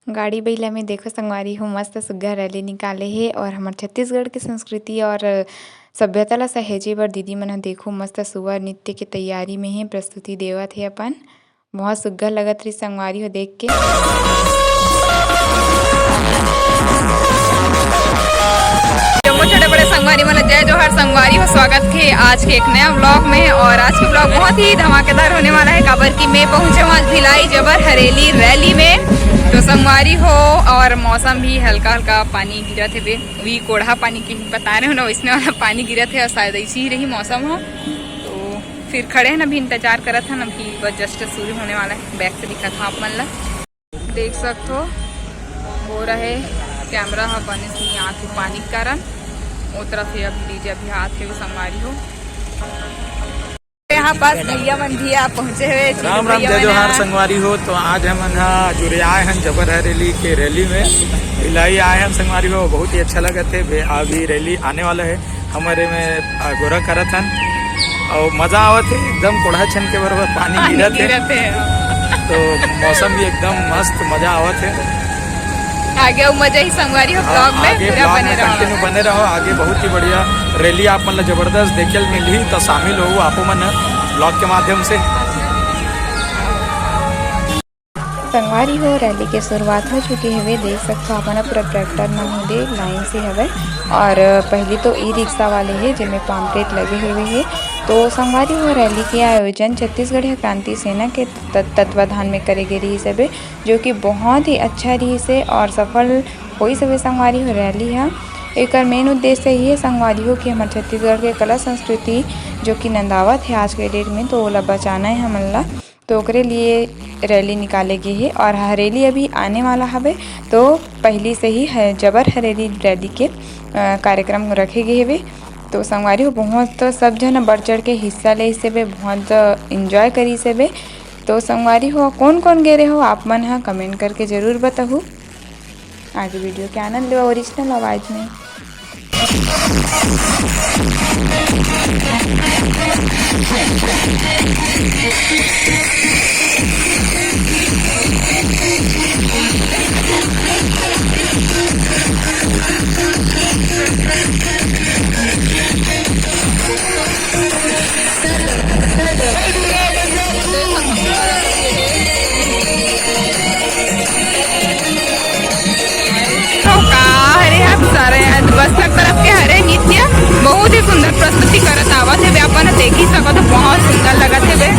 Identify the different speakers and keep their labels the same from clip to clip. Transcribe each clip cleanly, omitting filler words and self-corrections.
Speaker 1: गाड़ी बैला में देखो संगवारी हो मस्त सुग्घर रैली निकाले हे और हमार छत्तीसगढ़ के संस्कृति और सभ्यता ला सहेजे बर दीदी मन ह देखो मस्त सुवर नृत्य के तैयारी में हे, प्रस्तुति देवत हे अपन। बहुत सुग्घर लगत रही संगवारी हो देख के।
Speaker 2: छोटे बड़े संगवारी मन जय जोहर संगवारी हो, स्वागत है आज के एक नया ब्लॉग में। और आज के ब्लॉग बहुत ही धमाकेदार होने वाला है काबर कि मैं पहुंचे हूँ आज भिलाई जबर हरेली रैली में। तो संगवारी हो और मौसम भी हल्का हल्का पानी गिरत है, वही कोढ़ा पानी के बता रहे हो ना, वैसने वाला पानी गिरत है और शायद ऐसी ही रही मौसम हो। तो फिर खड़े हैं ना, अभी इंतजार करत हैं, अभी बस जस्ट शुरू होने वाला है। बैक से दिखा था आप मन ला देख सकते हो रहे कैमरा हा बने से आँख पानी के कारण वो तरफ है। अभी लीजिए अभी हाथ के भी संगवारी हो यहाँ पास भैया मन भी आप पहुँचे हुए।
Speaker 3: राम राम जय जोहार संगवारी हो। तो आज हम जुड़े आए हैं जबर हरेली के रैली में, भिलाई आए हैं संगवारी हो। बहुत ही अच्छा लगा थे। अभी रैली आने वाला है, हमारे में गोरा करत हन और मजा आवत है एकदम। कोढ़ा छन के बराबर पानी गिरत है तो मौसम भी एकदम मस्त मजा आवत है।
Speaker 2: आगे मजा ही संगवारी हो ब्लॉग में पूरा
Speaker 3: बने रहो। आगे बहुत ही बढ़िया रैली आप मन जबरदस्त देखे मिली, तो शामिल हो आप मन ब्लॉग के माध्यम से।
Speaker 1: संगवारी हो रैली के शुरुआत हो चुकी है, देख सकते हो अपना पूरा ट्रैक्टर मन दे लाइन से हवे। और पहली तो ई रिक्शा वाले है जिनमें पम्पलेट लगे हुए है। तो संगवारी हो रैली के आयोजन छत्तीसगढ़ क्रांति सेना के तत्वाधान में करे गए रही सबे, जो कि बहुत ही अच्छा रही से और सफल हुई सबे। संगवारी हो रैली है एक मेन उद्देश्य यही है संगवारी हो कि हमारे छत्तीसगढ़ के कला संस्कृति जो कि नंदावत है आज के डेट में, तो ओला बचाना है हमन ला। तो ओकरे लिए रैली निकाले गई है और हरेली अभी आने वाला हवे। तो पहली से ही है जबर हरेली रैली के कार्यक्रम रखे गए हुए। तो संगवारी हो बहुत सब जन बढ़ चढ़ के हिस्सा ले से बहुत इंजॉय करी से। तो संगवारी हो कौन कौन गे रहे हो आप मन हा कमेंट करके ज़रूर बताओ। आगे वीडियो के आनंद लो ओरिजिनल आवाज़ में।
Speaker 2: बस्तर तरफ के हरे नृत्य बहुत ही सुंदर प्रस्तुति करत आवत है। अपन देख ही सकत, बहुत सुंदर लगत है।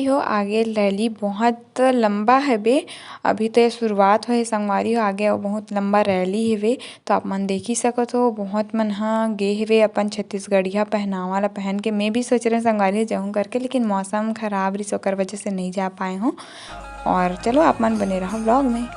Speaker 1: हो आगे रैली बहुत लंबा है बे, अभी तो ये शुरुआत हो संगवारी हो। आगे और बहुत लंबा रैली है। तो आप मन देख ही सकत हो, बहुत मन हाँ गे हे अपन छत्तीसगढ़िया पहनावा ला पहन के। मैं भी सोच रहे संगवारी जाऊँ करके, लेकिन मौसम खराब रही ओकर वजह से नहीं जा पाए हूँ। और चलो आप मन बने रहो ब्लॉग में।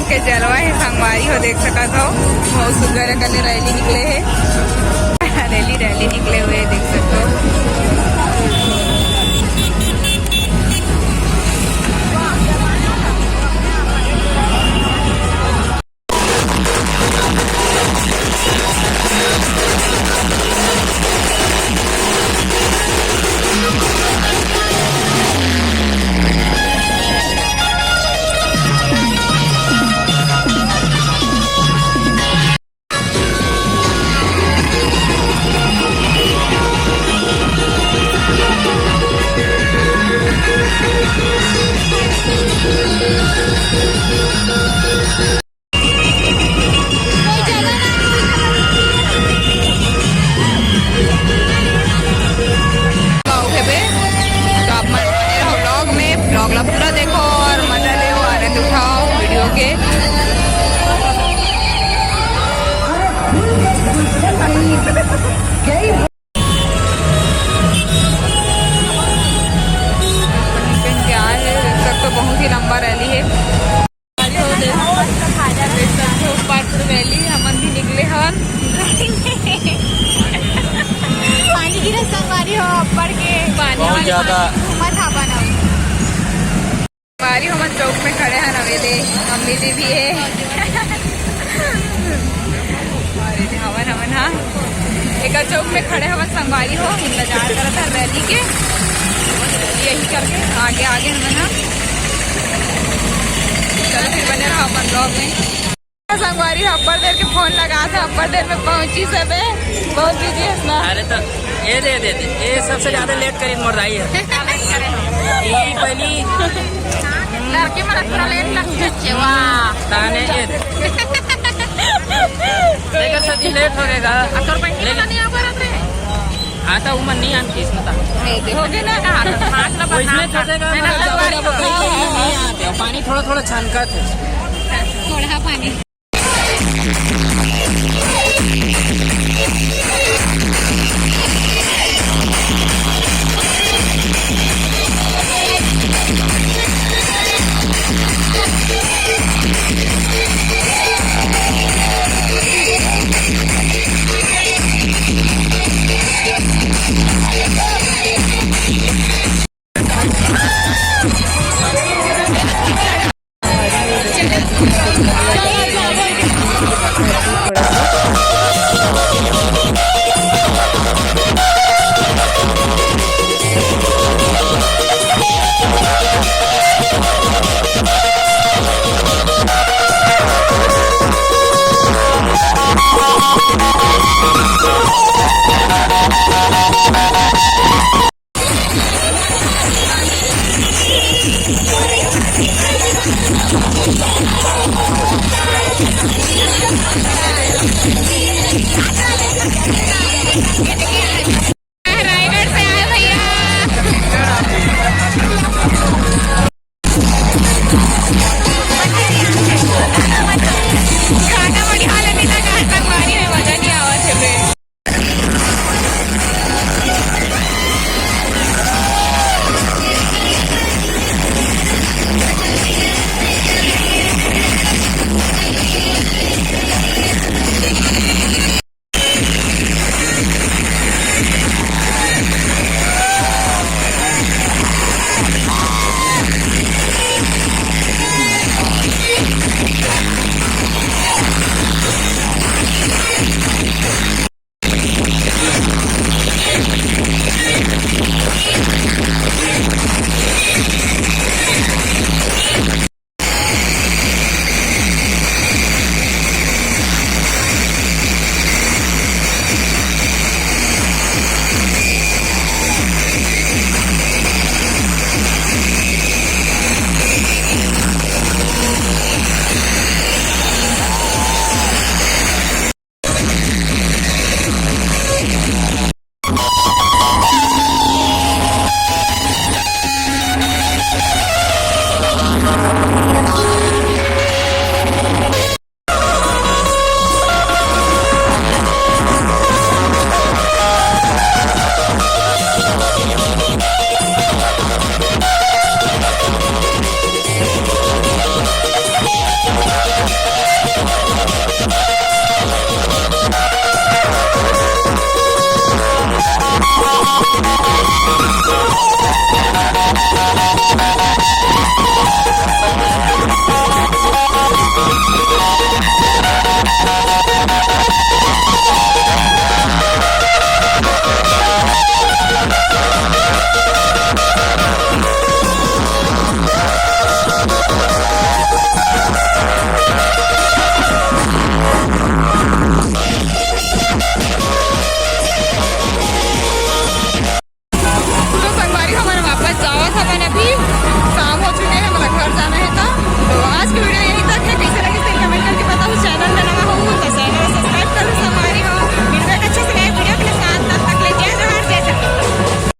Speaker 2: के जलवा है संगवारी हो देख सकत हो बहुत सुंदर कने रैली निकले है रैली निकले हुए देख सकते हो। ब्लॉग पूरा देखो और मजा ले आनंद उठाओ वीडियो के। क्या है देख सकते हो बहुत ही लंबा रैली है रैली हमन भी निकले हवन
Speaker 4: पानी की संगवारी हो पड़ के
Speaker 2: पानी
Speaker 3: बहुत ज्यादा
Speaker 2: संगवारी हमन चौक में खड़े हैं नवेले मम्मी जी भी है हवन हवन हाँ एक चौक में खड़े हवन संगवारी हो इंतजार कर था रैली के यही करके आगे आगे हमन हाँ चलो फिर बने रहा अपन ब्लॉग में। संगवारी अब्बर देर के फोन लगा था अब्बर देर में पहुंची सब है बहुत बिजी है ना।
Speaker 5: अरे तो ये दे ये सबसे ज्यादा लेट करी मोर रही है ये पहली
Speaker 4: लड़के में थोड़ा लेट लगते
Speaker 5: ताने ये लेकर सदी लेट हो गएगा
Speaker 4: नहीं आ रहे
Speaker 5: आता उमर नहीं आन किस मता
Speaker 2: हो गए ना
Speaker 5: इसमें फंसेगा पानी थोड़ा थोड़ा छनकत है
Speaker 4: थोड़ा पानी